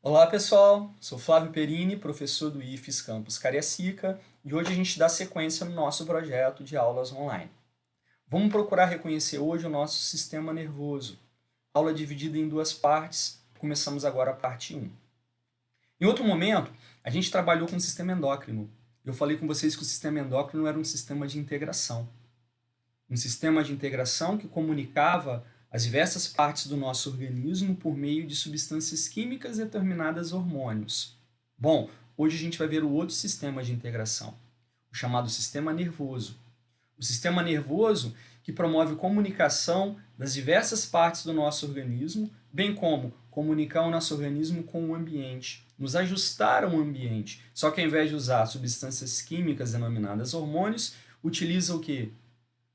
Olá pessoal, sou Flávio Perini, professor do IFES Campus Cariacica, e hoje a gente dá sequência no nosso projeto de aulas online. Vamos procurar reconhecer hoje o nosso sistema nervoso. Aula dividida em duas partes, começamos agora a parte 1. Em outro momento, a gente trabalhou com o sistema endócrino. Eu falei com vocês que o sistema endócrino era um sistema de integração. Um sistema de integração que comunicava as diversas partes do nosso organismo por meio de substâncias químicas determinadas hormônios. Bom, hoje a gente vai ver o outro sistema de integração, o chamado sistema nervoso. O sistema nervoso que promove comunicação das diversas partes do nosso organismo, bem como comunicar o nosso organismo com o ambiente, nos ajustar ao ambiente. Só que ao invés de usar substâncias químicas denominadas hormônios, utiliza o quê?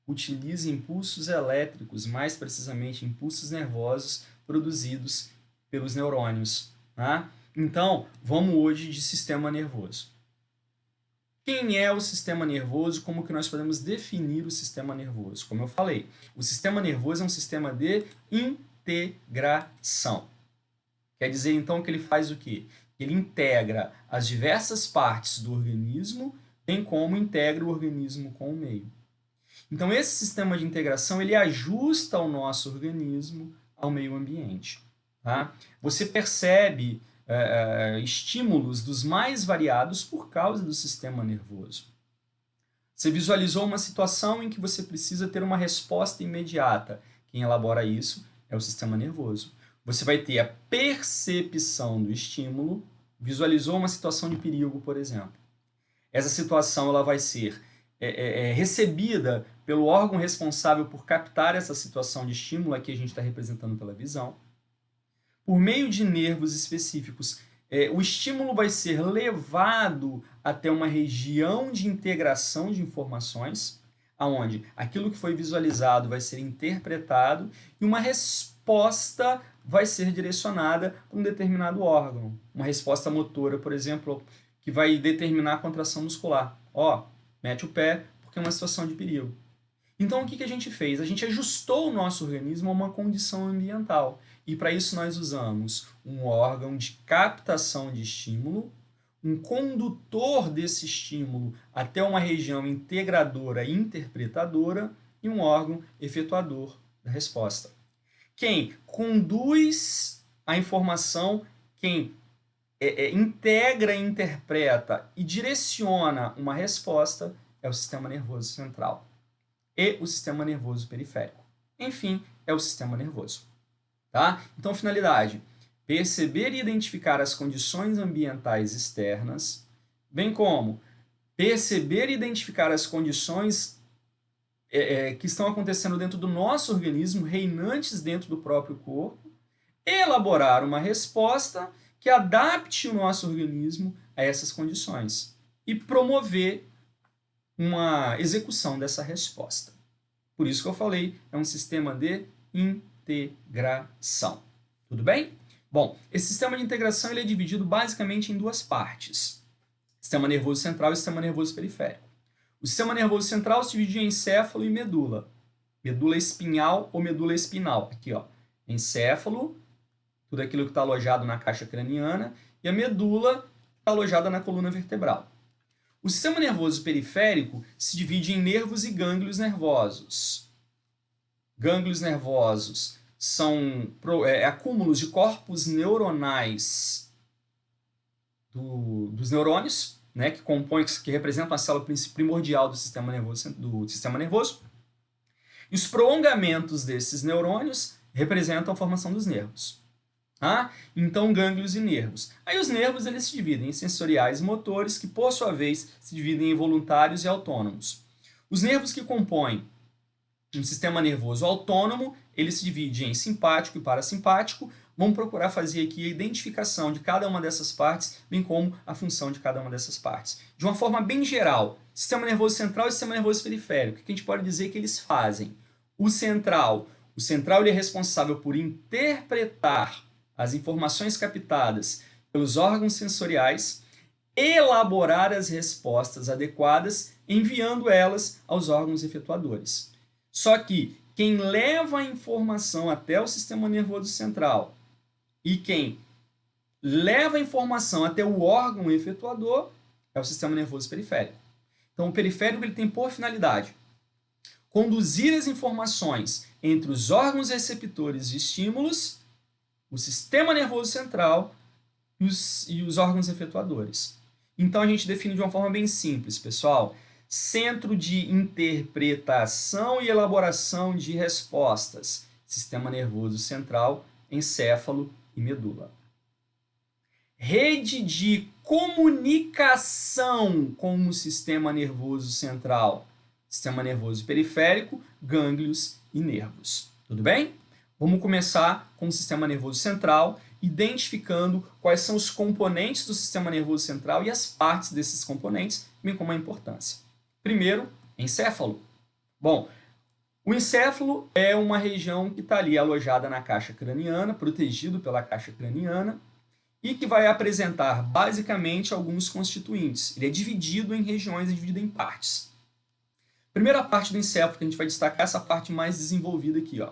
Utiliza impulsos elétricos, mais precisamente impulsos nervosos produzidos pelos neurônios. Tá? Então, vamos hoje de sistema nervoso. Quem é o sistema nervoso? Como que nós podemos definir o sistema nervoso? Como eu falei, o sistema nervoso é um sistema de integração. Quer dizer, então, que ele faz o quê? Ele integra as diversas partes do organismo, bem como integra o organismo com o meio. Então, esse sistema de integração, ele ajusta o nosso organismo ao meio ambiente. Tá? Você percebe estímulos dos mais variados por causa do sistema nervoso. Você visualizou uma situação em que você precisa ter uma resposta imediata. Quem elabora isso é o sistema nervoso. Você vai ter a percepção do estímulo, visualizou uma situação de perigo, por exemplo. Essa situação ela vai ser recebida pelo órgão responsável por captar essa situação de estímulo, aqui a gente está representando pela visão. Por meio de nervos específicos, o estímulo vai ser levado até uma região de integração de informações, aonde aquilo que foi visualizado vai ser interpretado e uma resposta vai ser direcionada para um determinado órgão. Uma resposta motora, por exemplo, que vai determinar a contração muscular. Mete o pé porque é uma situação de perigo. Então, o que a gente fez? A gente ajustou o nosso organismo a uma condição ambiental. E para isso nós usamos um órgão de captação de estímulo, um condutor desse estímulo até uma região integradora e interpretadora e um órgão efetuador da resposta. Quem conduz a informação, quem integra, interpreta e direciona uma resposta é o sistema nervoso central e o sistema nervoso periférico. Enfim, é o sistema nervoso. Tá? Então, finalidade: perceber e identificar as condições ambientais externas, bem como perceber e identificar as condições que estão acontecendo dentro do nosso organismo, reinantes dentro do próprio corpo, elaborar uma resposta que adapte o nosso organismo a essas condições e promover uma execução dessa resposta. Por isso que eu falei, é um sistema de integração. Tudo bem? Bom, esse sistema de integração ele é dividido basicamente em duas partes: sistema nervoso central e sistema nervoso periférico. O sistema nervoso central se divide em encéfalo e medula. Medula espinhal ou medula espinal. Aqui, ó, encéfalo, tudo aquilo que está alojado na caixa craniana, e a medula está alojada na coluna vertebral. O sistema nervoso periférico se divide em nervos e gânglios nervosos. Gânglios nervosos são acúmulos de corpos neuronais dos neurônios, né, que representam a célula primordial do sistema nervoso. E os prolongamentos desses neurônios representam a formação dos nervos. Então, gânglios e nervos. Aí os nervos eles se dividem em sensoriais e motores, que por sua vez se dividem em voluntários e autônomos. Os nervos que compõem um sistema nervoso autônomo, ele se divide em simpático e parasimpático. Vamos procurar fazer aqui a identificação de cada uma dessas partes, bem como a função de cada uma dessas partes. De uma forma bem geral, sistema nervoso central e sistema nervoso periférico, o que a gente pode dizer que eles fazem? O central ele é responsável por interpretar as informações captadas pelos órgãos sensoriais, elaborar as respostas adequadas, enviando elas aos órgãos efetuadores. Só que quem leva a informação até o sistema nervoso central e quem leva a informação até o órgão efetuador é o sistema nervoso periférico. Então, o periférico ele tem por finalidade conduzir as informações entre os órgãos receptores de estímulos, o sistema nervoso central e os órgãos efetuadores. Então, a gente define de uma forma bem simples, pessoal. Centro de interpretação e elaboração de respostas. Sistema nervoso central, encéfalo e medula. Rede de comunicação com o sistema nervoso central. Sistema nervoso periférico, gânglios e nervos. Tudo bem? Vamos começar com o sistema nervoso central, identificando quais são os componentes do sistema nervoso central e as partes desses componentes, bem como a importância. Primeiro, encéfalo. Bom, o encéfalo é uma região que está ali alojada na caixa craniana, protegido pela caixa craniana, e que vai apresentar basicamente alguns constituintes. Ele é dividido em regiões, dividido em partes. Primeira parte do encéfalo que a gente vai destacar é essa parte mais desenvolvida aqui, ó.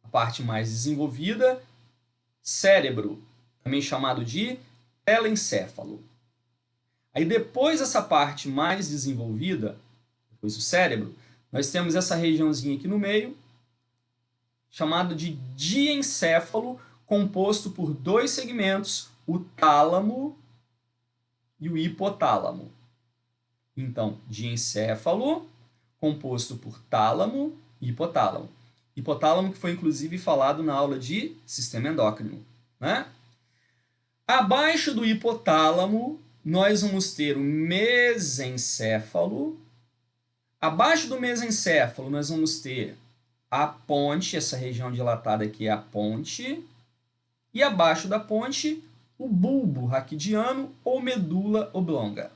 A parte mais desenvolvida, cérebro, também chamado de telencéfalo. Aí depois dessa parte mais desenvolvida, depois do cérebro, nós temos essa regiãozinha aqui no meio, chamada de diencéfalo, composto por dois segmentos, o tálamo e o hipotálamo. Então, diencéfalo, composto por tálamo e hipotálamo. Hipotálamo que foi inclusive falado na aula de sistema endócrino, né? Abaixo do hipotálamo, nós vamos ter o mesencéfalo. Abaixo do mesencéfalo, nós vamos ter a ponte, essa região dilatada aqui é a ponte. E abaixo da ponte, o bulbo raquidiano ou medula oblonga.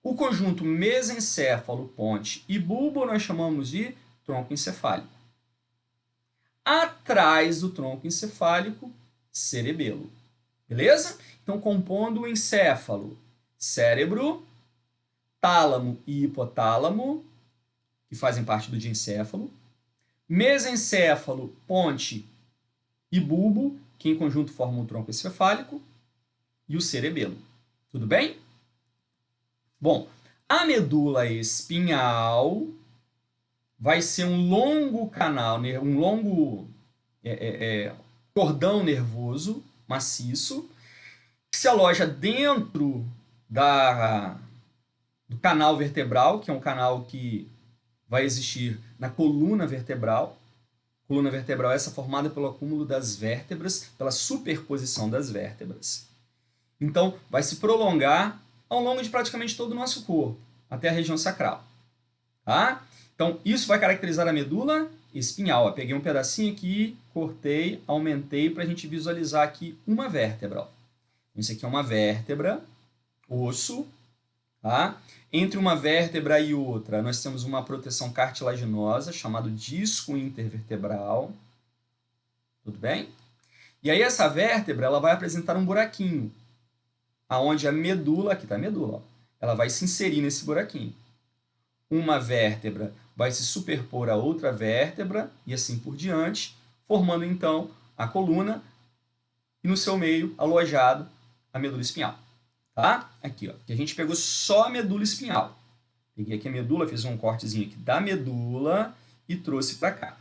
O conjunto mesencéfalo, ponte e bulbo nós chamamos de tronco encefálico. Atrás do tronco encefálico, cerebelo. Beleza? Então, compondo o encéfalo, cérebro, tálamo e hipotálamo, que fazem parte do diencéfalo, mesencéfalo, ponte e bulbo, que em conjunto formam o tronco encefálico, e o cerebelo. Tudo bem? Bom, a medula espinhal vai ser um longo canal, um longo cordão nervoso maciço, que se aloja dentro do canal vertebral, que é um canal que vai existir na coluna vertebral. A coluna vertebral é essa formada pelo acúmulo das vértebras, pela superposição das vértebras. Então, vai se prolongar ao longo de praticamente todo o nosso corpo, até a região sacral. Tá? Então, isso vai caracterizar a medula espinhal. Eu peguei um pedacinho aqui, cortei, aumentei para a gente visualizar aqui uma vértebra. Ó. Isso aqui é uma vértebra, osso. Tá? Entre uma vértebra e outra, nós temos uma proteção cartilaginosa, chamado disco intervertebral. Tudo bem? E aí essa vértebra ela vai apresentar um buraquinho, aonde a medula, aqui está a medula, ó, ela vai se inserir nesse buraquinho. Uma vértebra vai se superpor a outra vértebra e assim por diante, formando então a coluna e no seu meio alojado a medula espinhal. Tá? Aqui, ó, que a gente pegou só a medula espinhal. Peguei aqui a medula, fiz um cortezinho aqui da medula e trouxe para cá.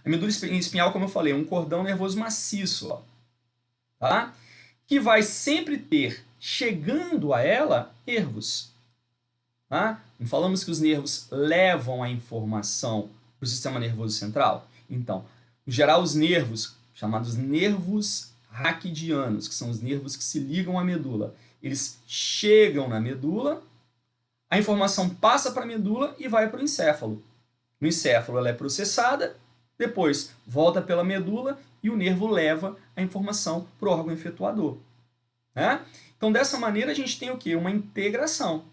A medula espinhal, como eu falei, é um cordão nervoso maciço, ó, tá? Que vai sempre ter, chegando a ela, nervos. Tá? Não falamos que os nervos levam a informação para o sistema nervoso central? Então, em geral, os nervos, chamados nervos raquidianos, que são os nervos que se ligam à medula, eles chegam na medula, a informação passa para a medula e vai para o encéfalo. No encéfalo ela é processada, depois volta pela medula e o nervo leva a informação para o órgão efetuador. Né? Então, dessa maneira, a gente tem o quê? Uma integração.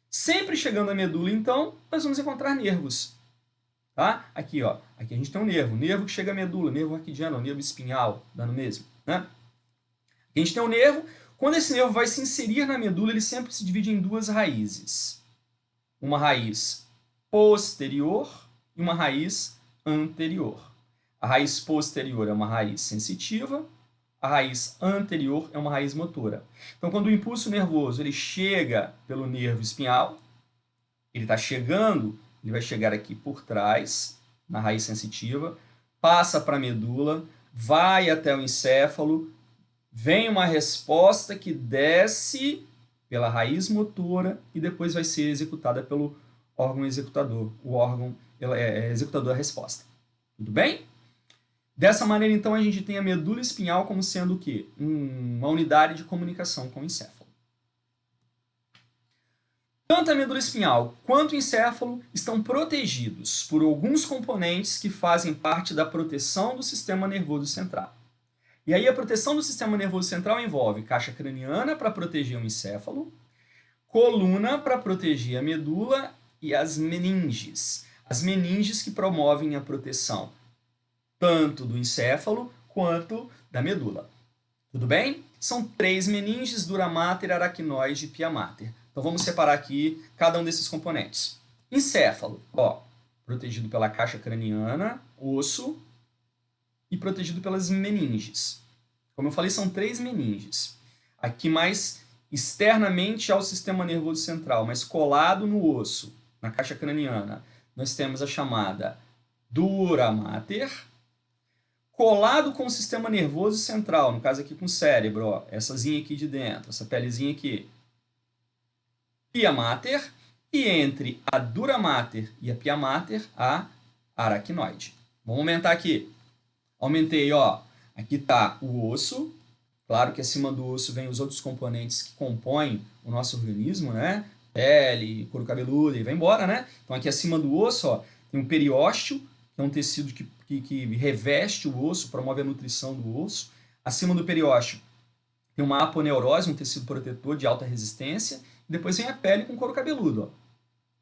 Sempre chegando à medula, então, nós vamos encontrar nervos. Tá? Aqui, ó, aqui a gente tem um nervo que chega à medula, nervo raquidiano, nervo espinhal, dando mesmo. Né? Aqui a gente tem um nervo. Quando esse nervo vai se inserir na medula, ele sempre se divide em duas raízes. Uma raiz posterior e uma raiz anterior. A raiz posterior é uma raiz sensitiva, A raiz anterior é uma raiz motora. Então, quando o impulso nervoso ele chega pelo nervo espinhal, ele está chegando, ele vai chegar aqui por trás, na raiz sensitiva, passa para a medula, vai até o encéfalo, vem uma resposta que desce pela raiz motora e depois vai ser executada pelo órgão executador, o órgão executador da resposta. Tudo bem? Dessa maneira, então, a gente tem a medula espinhal como sendo o quê? Uma unidade de comunicação com o encéfalo. Tanto a medula espinhal quanto o encéfalo estão protegidos por alguns componentes que fazem parte da proteção do sistema nervoso central. E aí a proteção do sistema nervoso central envolve caixa craniana para proteger o encéfalo, coluna para proteger a medula e as meninges. As meninges que promovem a proteção tanto do encéfalo quanto da medula. Tudo bem? São 3 meninges: dura mater, aracnoide e pia mater. Então vamos separar aqui cada um desses componentes. Encéfalo, protegido pela caixa craniana, osso, e protegido pelas meninges. Como eu falei, são 3 meninges. Aqui mais externamente ao sistema nervoso central, mas colado no osso, na caixa craniana, nós temos a chamada dura mater. Colado com o sistema nervoso central, no caso aqui com o cérebro, essazinha aqui de dentro, essa pelezinha aqui, pia mater, e entre a dura mater e a pia mater, a aracnoide. Vamos aumentar aqui. Aumentei, aqui está o osso. Claro que acima do osso vem os outros componentes que compõem o nosso organismo, né? Pele, couro cabeludo, e vai embora, né? Então aqui acima do osso, tem um periósteo, que é um tecido que reveste o osso, promove a nutrição do osso. Acima do periósteo tem uma aponeurose, um tecido protetor de alta resistência. E depois vem a pele com couro cabeludo,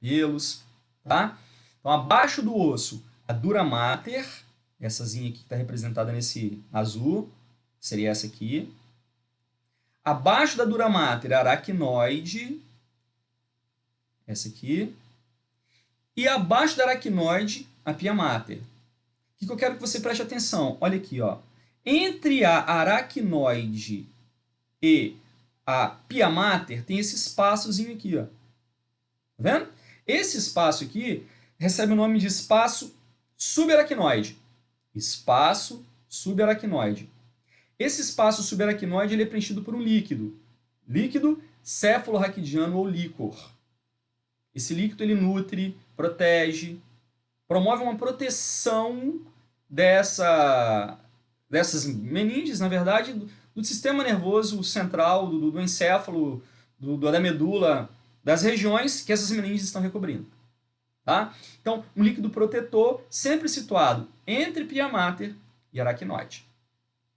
pelos, tá? Então abaixo do osso, a dura mater,essazinha aqui que está representada nesse azul, seria essa aqui. Abaixo da dura mater, a aracnoide, essa aqui. E abaixo da aracnoide, a pia mater. O que eu quero que você preste atenção? Olha aqui, entre a aracnoide e a pia mater tem esse espaçozinho aqui, Tá vendo? Esse espaço aqui recebe o nome de espaço subaracnoide. Espaço subaracnoide. Esse espaço subaracnoide ele é preenchido por um líquido. Líquido cefalorraquidiano ou líquor. Esse líquido ele nutre, protege, promove uma proteção dessas meninges, na verdade, do sistema nervoso central, do encéfalo, da medula, das regiões que essas meninges estão recobrindo. Tá? Então, um líquido protetor sempre situado entre pia mater e aracnoide.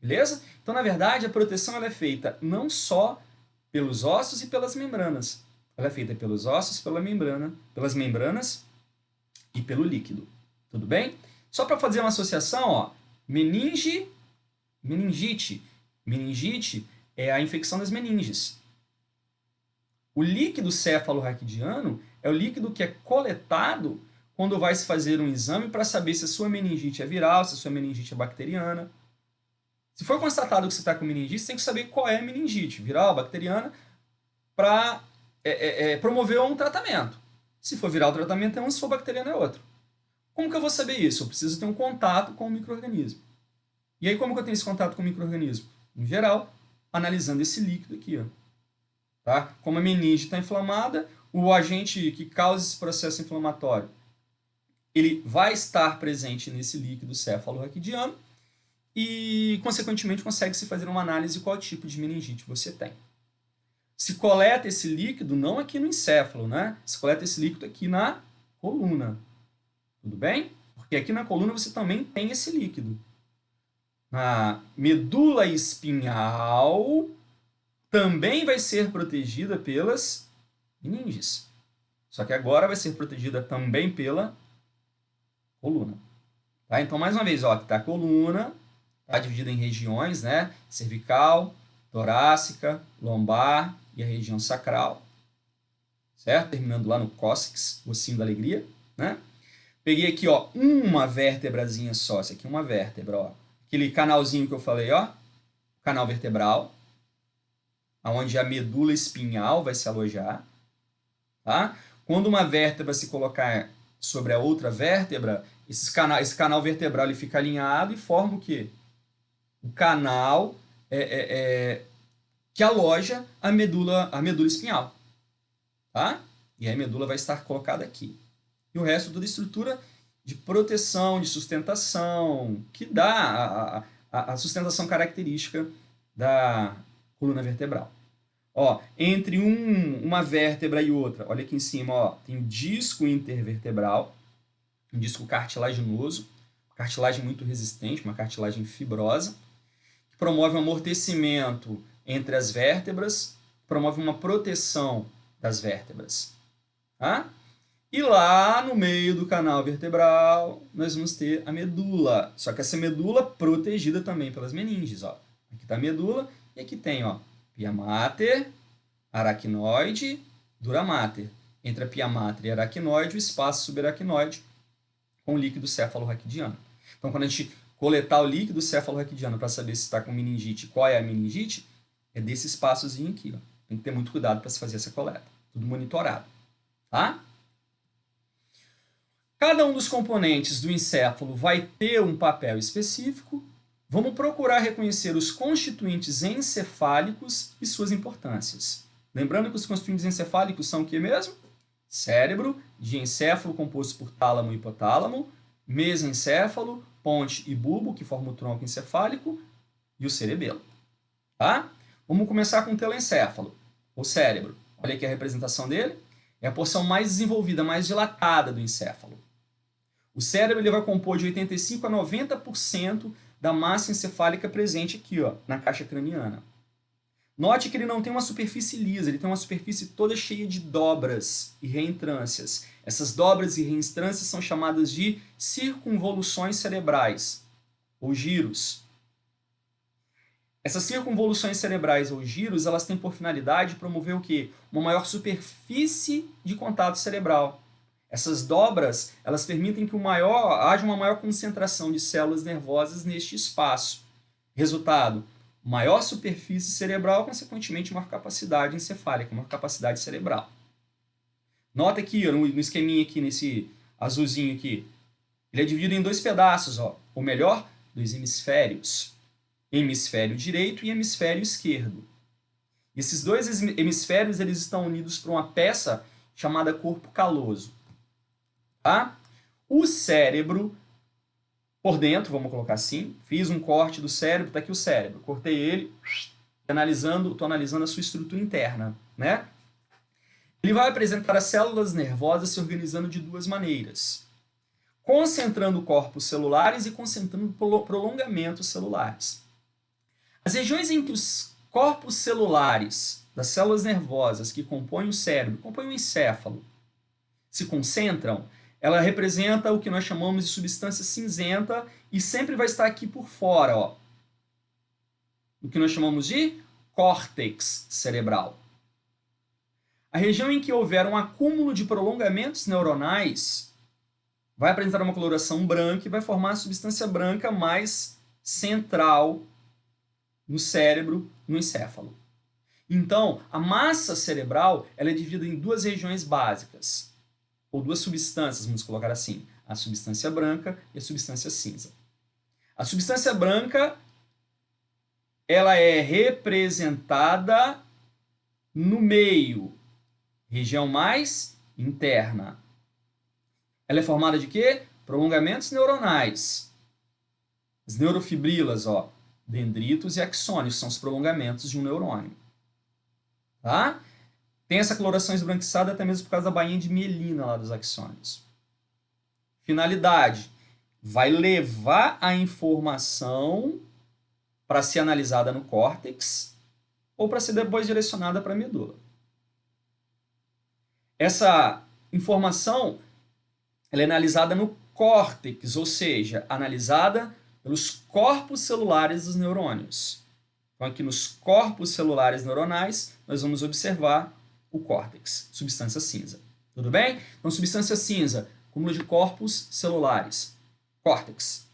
Beleza? Então, na verdade, a proteção ela é feita não só pelos ossos e pelas membranas. Ela é feita pelos ossos, pelas membranas e pelo líquido. Tudo bem? Só para fazer uma associação, meningite. Meningite é a infecção das meninges. O líquido cefalorraquidiano é o líquido que é coletado quando vai se fazer um exame para saber se a sua meningite é viral, se a sua meningite é bacteriana. Se for constatado que você está com meningite, você tem que saber qual é a meningite, viral, bacteriana, para promover um tratamento. Se for viral, o tratamento é um, se for bacteriano, é outro. Como que eu vou saber isso? Eu preciso ter um contato com o micro-organismo. E aí, como que eu tenho esse contato com o micro-organismo? Em geral, analisando esse líquido aqui. Tá? Como a meninge está inflamada, o agente que causa esse processo inflamatório ele vai estar presente nesse líquido cefalorraquidiano e, consequentemente, consegue-se fazer uma análise de qual tipo de meningite você tem. Se coleta esse líquido não aqui no encéfalo, né? Se coleta esse líquido aqui na coluna. Tudo bem? Porque aqui na coluna você também tem esse líquido. A medula espinhal também vai ser protegida pelas meninges. Só que agora vai ser protegida também pela coluna. Tá? Então, mais uma vez, aqui está a coluna, está dividida em regiões, né? Cervical, torácica, lombar e a região sacral. Certo? Terminando lá no cóccix, ossinho da alegria, né? Peguei aqui, uma vértebrazinha só. Essa aqui é uma vértebra, Aquele canalzinho que eu falei, O canal vertebral, onde a medula espinhal vai se alojar. Tá? Quando uma vértebra se colocar sobre a outra vértebra, esse canal vertebral ele fica alinhado e forma o quê? O canal que aloja a medula espinhal. Tá? E aí a medula vai estar colocada aqui. E o resto toda estrutura de proteção, de sustentação, que dá a sustentação característica da coluna vertebral. Ó, entre uma vértebra e outra, olha aqui em cima, ó, tem um disco intervertebral, um disco cartilaginoso, cartilagem muito resistente, uma cartilagem fibrosa, que promove um amortecimento entre as vértebras, promove uma proteção das vértebras. Tá? E lá no meio do canal vertebral, nós vamos ter a medula. Só que essa medula protegida também pelas meninges. Ó. Aqui está a medula e aqui tem ó, pia mater, aracnoide, dura mater. Entre a pia mater e a aracnoide, o espaço subaracnoide com o líquido cefalorraquidiano. Então, quando a gente coletar o líquido cefalorraquidiano para saber se está com meningite, qual é a meningite, é desse espaçozinho aqui. Ó. Tem que ter muito cuidado para se fazer essa coleta. Tudo monitorado. Tá? Cada um dos componentes do encéfalo vai ter um papel específico. Vamos procurar reconhecer os constituintes encefálicos e suas importâncias. Lembrando que os constituintes encefálicos são o que mesmo? Cérebro, diencéfalo composto por tálamo e hipotálamo, mesencéfalo, ponte e bulbo, que formam o tronco encefálico, e o cerebelo. Tá? Vamos começar com o telencéfalo, o cérebro. Olha aqui a representação dele. É a porção mais desenvolvida, mais dilatada do encéfalo. O cérebro ele vai compor de 85% a 90% da massa encefálica presente aqui, ó, na caixa craniana. Note que ele não tem uma superfície lisa, ele tem uma superfície toda cheia de dobras e reentrâncias. Essas dobras e reentrâncias são chamadas de circunvoluções cerebrais, ou giros. Essas circunvoluções cerebrais ou giros, elas têm por finalidade promover o quê? Uma maior superfície de contato cerebral. Essas dobras, elas permitem que haja uma maior concentração de células nervosas neste espaço. Resultado, maior superfície cerebral, consequentemente maior capacidade encefálica, maior capacidade cerebral. Nota aqui, no esqueminha aqui, nesse azulzinho aqui, ele é dividido em dois pedaços, ó, ou melhor, dois hemisférios. Hemisfério direito e hemisfério esquerdo. Esses dois hemisférios eles estão unidos por uma peça chamada corpo caloso. Tá? O cérebro, por dentro, vamos colocar assim, fiz um corte do cérebro, está aqui o cérebro, cortei ele, estou analisando a sua estrutura interna. Né? Ele vai apresentar as células nervosas se organizando de duas maneiras. Concentrando corpos celulares e concentrando prolongamentos celulares. As regiões em que os corpos celulares das células nervosas que compõem o cérebro, compõem o encéfalo, se concentram, ela representa o que nós chamamos de substância cinzenta e sempre vai estar aqui por fora, ó, o que nós chamamos de córtex cerebral. A região em que houver um acúmulo de prolongamentos neuronais vai apresentar uma coloração branca e vai formar a substância branca mais central no cérebro, no encéfalo. Então, a massa cerebral ela é dividida em duas regiões básicas, ou duas substâncias, vamos colocar assim, a substância branca e a substância cinza. A substância branca ela é representada no meio, região mais interna. Ela é formada de quê? Prolongamentos neuronais. As neurofibrilas, ó, dendritos e axônios são os prolongamentos de um neurônio. Tá? Tem essa coloração esbranquiçada até mesmo por causa da bainha de mielina lá dos axônios. Finalidade: vai levar a informação para ser analisada no córtex ou para ser depois direcionada para a medula. Essa informação ela é analisada no córtex, ou seja, analisada pelos corpos celulares dos neurônios. Então, aqui nos corpos celulares neuronais, nós vamos observar o córtex, substância cinza. Tudo bem? Então, substância cinza, acúmulo de corpos celulares, córtex.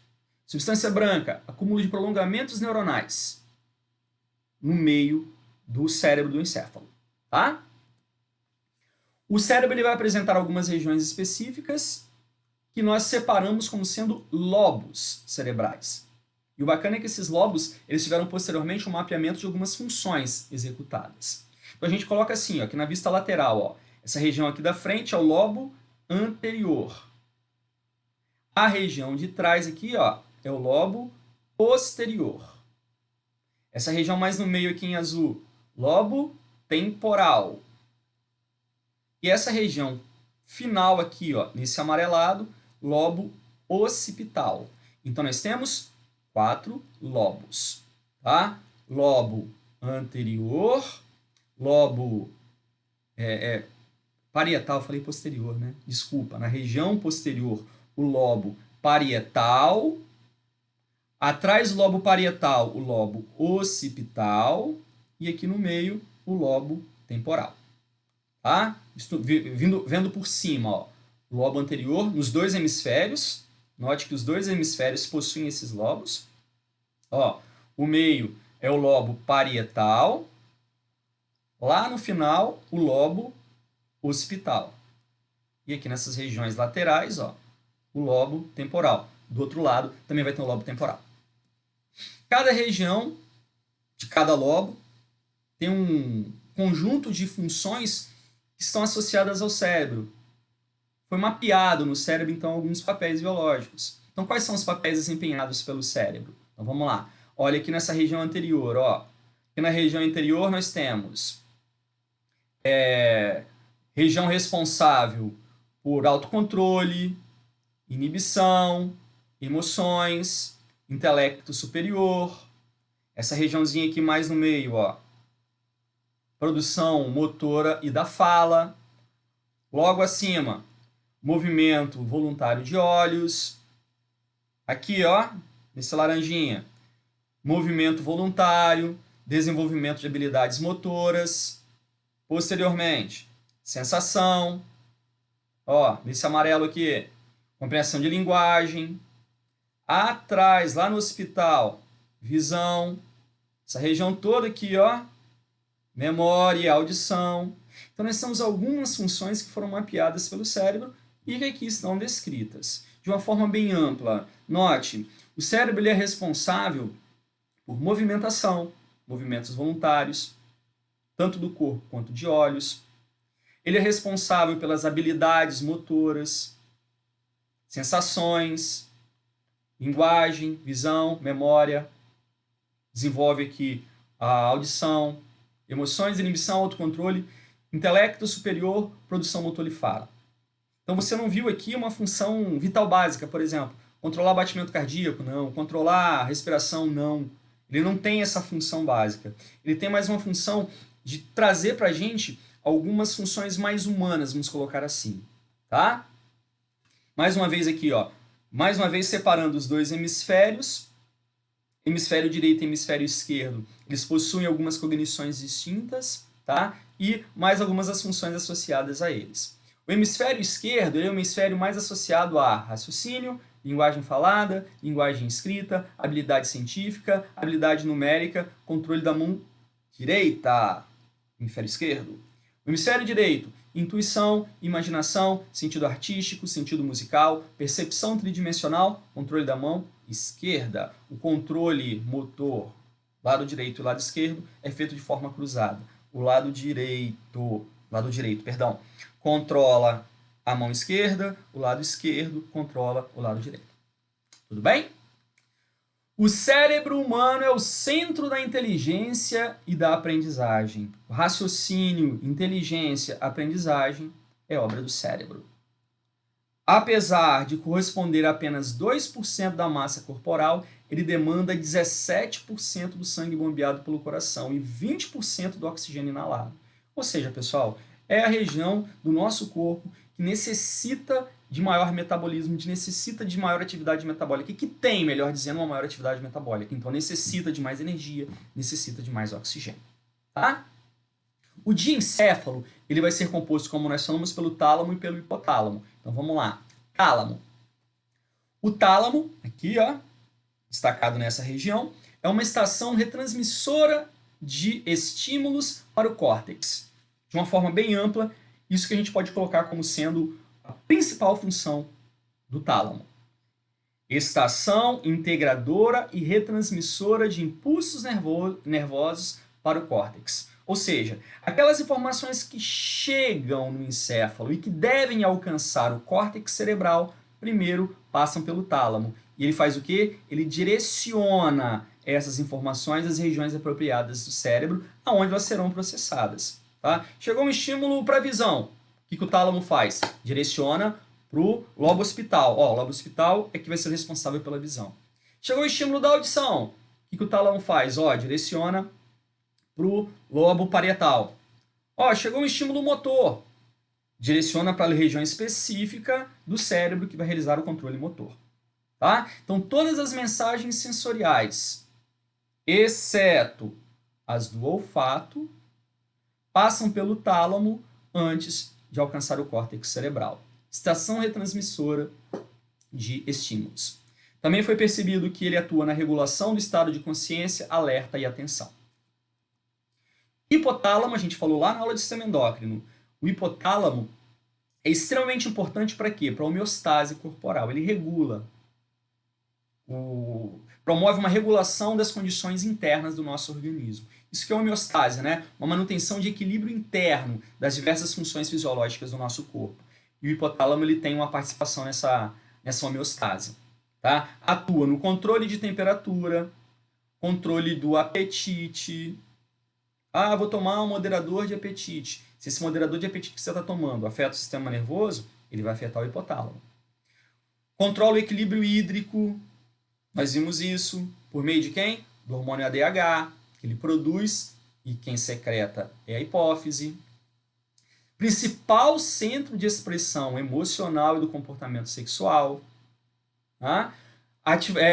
Substância branca, acúmulo de prolongamentos neuronais, no meio do cérebro do encéfalo, tá? O cérebro ele vai apresentar algumas regiões específicas que nós separamos como sendo lobos cerebrais. E o bacana é que esses lobos eles tiveram posteriormente um mapeamento de algumas funções executadas. Então a gente coloca assim, ó, aqui na vista lateral, ó, essa região aqui da frente é o lobo anterior. A região de trás aqui, ó, é o lobo posterior. Essa região mais no meio aqui em azul, lobo temporal. E essa região final aqui, ó, nesse amarelado, lobo occipital. Então nós temos 4 lobos, tá? Lobo anterior, lobo parietal, falei posterior, né? Desculpa, na região posterior, o lobo parietal, atrás do lobo parietal, o lobo occipital, e aqui no meio, o lobo temporal. Tá? Vendo por cima, ó, o lobo anterior nos 2 hemisférios. Note que os 2 hemisférios possuem esses lobos. Ó, o meio é o lobo parietal. Lá no final, o lobo occipital. E aqui nessas regiões laterais, ó, o lobo temporal. Do outro lado, também vai ter o lobo temporal. Cada região de cada lobo tem um conjunto de funções que estão associadas ao cérebro. Foi mapeado no cérebro, então, alguns papéis biológicos. Então, quais são os papéis desempenhados pelo cérebro? Então, vamos lá. Olha aqui nessa região anterior, ó. Aqui na região anterior nós temos região responsável por autocontrole, inibição, emoções, intelecto superior. Essa regiãozinha aqui mais no meio, ó, produção motora e da fala. Logo acima, movimento voluntário de olhos. Aqui, ó, nesse laranjinha, movimento voluntário, desenvolvimento de habilidades motoras. Posteriormente, sensação. Ó, nesse amarelo aqui, compreensão de linguagem. Atrás, lá no occipital, visão. Essa região toda aqui, ó, memória e audição. Então, nós temos algumas funções que foram mapeadas pelo cérebro e que aqui estão descritas. De uma forma bem ampla, note, o cérebro ele é responsável por movimentação, movimentos voluntários, tanto do corpo quanto de olhos. Ele é responsável pelas habilidades motoras, sensações, linguagem, visão, memória. Desenvolve aqui a audição, emoções, inibição, autocontrole, intelecto superior, produção motor e fala. Então você não viu aqui uma função vital básica, por exemplo, controlar batimento cardíaco, não, controlar a respiração, não. Ele não tem essa função básica. Ele tem mais uma função de trazer para a gente algumas funções mais humanas, vamos colocar assim, tá? Mais uma vez aqui, ó, mais uma vez separando os 2 hemisférios, hemisfério direito e hemisfério esquerdo, eles possuem algumas cognições distintas, tá? E mais algumas das funções associadas a eles. O hemisfério esquerdo é o hemisfério mais associado a raciocínio, linguagem falada, linguagem escrita, habilidade científica, habilidade numérica, controle da mão direita, hemisfério esquerdo. O hemisfério direito, intuição, imaginação, sentido artístico, sentido musical, percepção tridimensional, controle da mão esquerda. O controle motor, lado direito e lado esquerdo, é feito de forma cruzada. O lado direito, controla a mão esquerda, o lado esquerdo controla o lado direito. Tudo bem? O cérebro humano é o centro da inteligência e da aprendizagem. O raciocínio, inteligência, aprendizagem é obra do cérebro. Apesar de corresponder a apenas 2% da massa corporal, ele demanda 17% do sangue bombeado pelo coração e 20% do oxigênio inalado. Ou seja, pessoal, é a região do nosso corpo que necessita de maior metabolismo, que necessita de maior atividade metabólica, e que tem, melhor dizendo, uma maior atividade metabólica. Então necessita de mais energia, necessita de mais oxigênio. Tá? O diencéfalo ele vai ser composto, como nós falamos, pelo tálamo e pelo hipotálamo. Então vamos lá. Tálamo. O tálamo, aqui, ó, destacado nessa região, é uma estação retransmissora de estímulos para o córtex. De uma forma bem ampla, isso que a gente pode colocar como sendo a principal função do tálamo. Estação integradora e retransmissora de impulsos nervosos para o córtex. Ou seja, aquelas informações que chegam no encéfalo e que devem alcançar o córtex cerebral, primeiro passam pelo tálamo. E ele faz o quê? Ele direciona essas informações às regiões apropriadas do cérebro, aonde elas serão processadas. Tá? Chegou um estímulo para a visão. O que o tálamo faz? Direciona para o lobo occipital. O lobo occipital é que vai ser o responsável pela visão. Chegou o estímulo da audição. O que o tálamo faz? Direciona para o lobo parietal. Chegou um estímulo motor. Direciona para a região específica do cérebro que vai realizar o controle motor. Tá? Então, todas as mensagens sensoriais, exceto as do olfato, passam pelo tálamo antes de alcançar o córtex cerebral. Estação retransmissora de estímulos. Também foi percebido que ele atua na regulação do estado de consciência, alerta e atenção. Hipotálamo, a gente falou lá na aula de sistema endócrino. O hipotálamo é extremamente importante para quê? Para a homeostase corporal. Ele regula, promove uma regulação das condições internas do nosso organismo. Isso que é homeostase, né? Uma manutenção de equilíbrio interno das diversas funções fisiológicas do nosso corpo. E o hipotálamo ele tem uma participação nessa homeostase. Tá? Atua no controle de temperatura, controle do apetite. Vou tomar um moderador de apetite. Se esse moderador de apetite que você está tomando afeta o sistema nervoso, ele vai afetar o hipotálamo. Controla o equilíbrio hídrico. Nós vimos isso por meio de quem? Do hormônio ADH, que ele produz e quem secreta é a hipófise. Principal centro de expressão emocional e do comportamento sexual.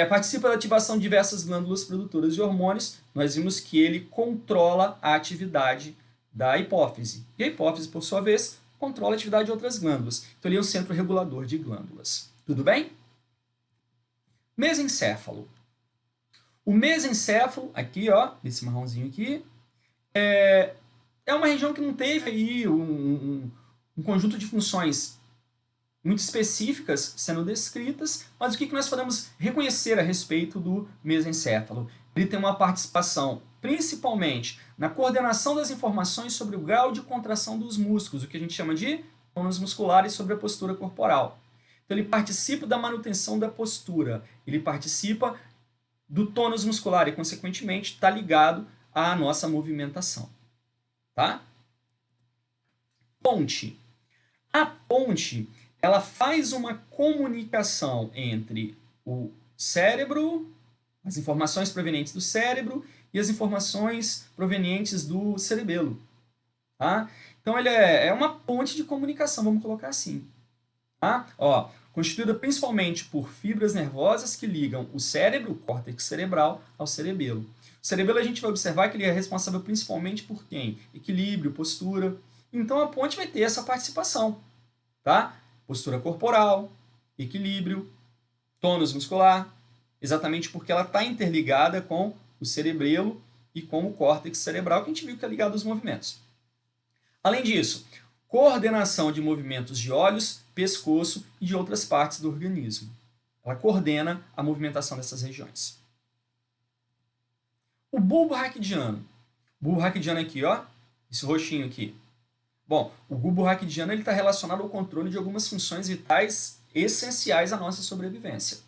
Participa da ativação de diversas glândulas produtoras de hormônios. Nós vimos que ele controla a atividade da hipófise. E a hipófise, por sua vez, controla a atividade de outras glândulas. Então, ele é um centro regulador de glândulas. Tudo bem? Mesencéfalo. O mesencéfalo, aqui, nesse marronzinho aqui, é uma região que não teve aí um conjunto de funções muito específicas sendo descritas, mas o que nós podemos reconhecer a respeito do mesencéfalo? Ele tem uma participação, principalmente, na coordenação das informações sobre o grau de contração dos músculos, o que a gente chama de tônus muscular, e sobre a postura corporal. Então, ele participa da manutenção da postura, ele participa do tônus muscular e, consequentemente, está ligado à nossa movimentação. Tá? Ponte. A ponte, ela faz uma comunicação entre o cérebro, as informações provenientes do cérebro e as informações provenientes do cerebelo. Tá? Então, ele é uma ponte de comunicação, vamos colocar assim. Tá? Constituída principalmente por fibras nervosas que ligam o cérebro, o córtex cerebral, ao cerebelo. O cerebelo a gente vai observar que ele é responsável principalmente por quem? Equilíbrio, postura. Então a ponte vai ter essa participação. Tá? Postura corporal, equilíbrio, tônus muscular, exatamente porque ela está interligada com o cerebelo e com o córtex cerebral, que a gente viu que é ligado aos movimentos. Além disso, coordenação de movimentos de olhos, pescoço e de outras partes do organismo. Ela coordena a movimentação dessas regiões. O bulbo raquidiano. O bulbo raquidiano aqui, esse roxinho aqui. Bom, o bulbo raquidiano está relacionado ao controle de algumas funções vitais essenciais à nossa sobrevivência.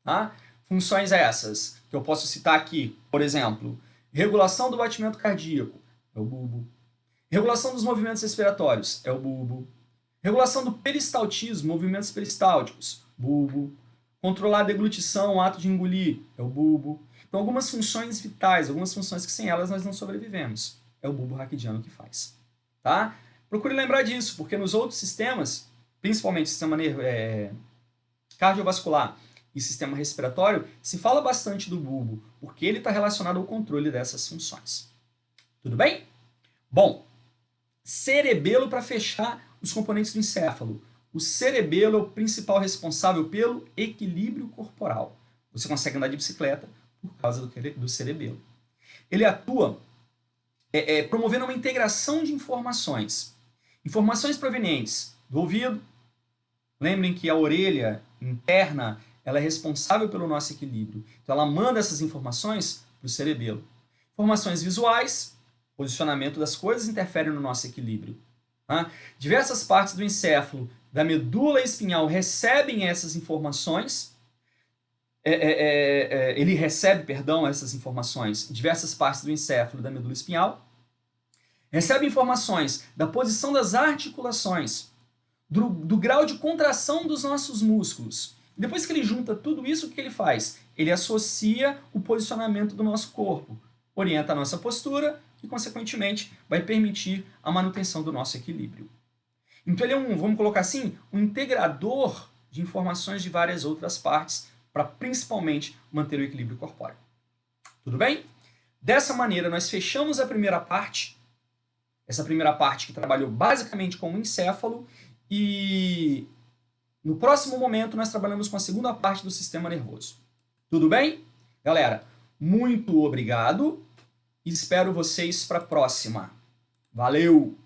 Tá? Funções essas que eu posso citar aqui, por exemplo, regulação do batimento cardíaco, é o bulbo. Regulação dos movimentos respiratórios, é o bulbo. Regulação do peristaltismo, movimentos peristálticos, bulbo. Controlar a deglutição, o ato de engolir, é o bulbo. Então, algumas funções vitais, algumas funções que sem elas nós não sobrevivemos, é o bulbo raquidiano que faz. Tá? Procure lembrar disso, porque nos outros sistemas, principalmente sistema cardiovascular e sistema respiratório, se fala bastante do bulbo, porque ele está relacionado ao controle dessas funções. Tudo bem? Bom, cerebelo para fechar os componentes do encéfalo. O cerebelo é o principal responsável pelo equilíbrio corporal. Você consegue andar de bicicleta por causa do cerebelo. Ele atua promovendo uma integração de informações. Informações provenientes do ouvido. Lembrem que a orelha interna ela é responsável pelo nosso equilíbrio. Então, ela manda essas informações para o cerebelo. Informações visuais, posicionamento das coisas interfere no nosso equilíbrio. Tá? Diversas partes do encéfalo, da medula espinhal, recebem essas informações. Ele recebe, essas informações. Diversas partes do encéfalo, da medula espinhal. Recebe informações da posição das articulações, do grau de contração dos nossos músculos. Depois que ele junta tudo isso, o que ele faz? Ele associa o posicionamento do nosso corpo, orienta a nossa postura e, consequentemente, vai permitir a manutenção do nosso equilíbrio. Então ele é vamos colocar assim, um integrador de informações de várias outras partes para principalmente manter o equilíbrio corpóreo. Tudo bem? Dessa maneira, nós fechamos a primeira parte, essa primeira parte que trabalhou basicamente com o encéfalo, e no próximo momento nós trabalhamos com a segunda parte do sistema nervoso. Tudo bem? Galera, muito obrigado e espero vocês para a próxima. Valeu!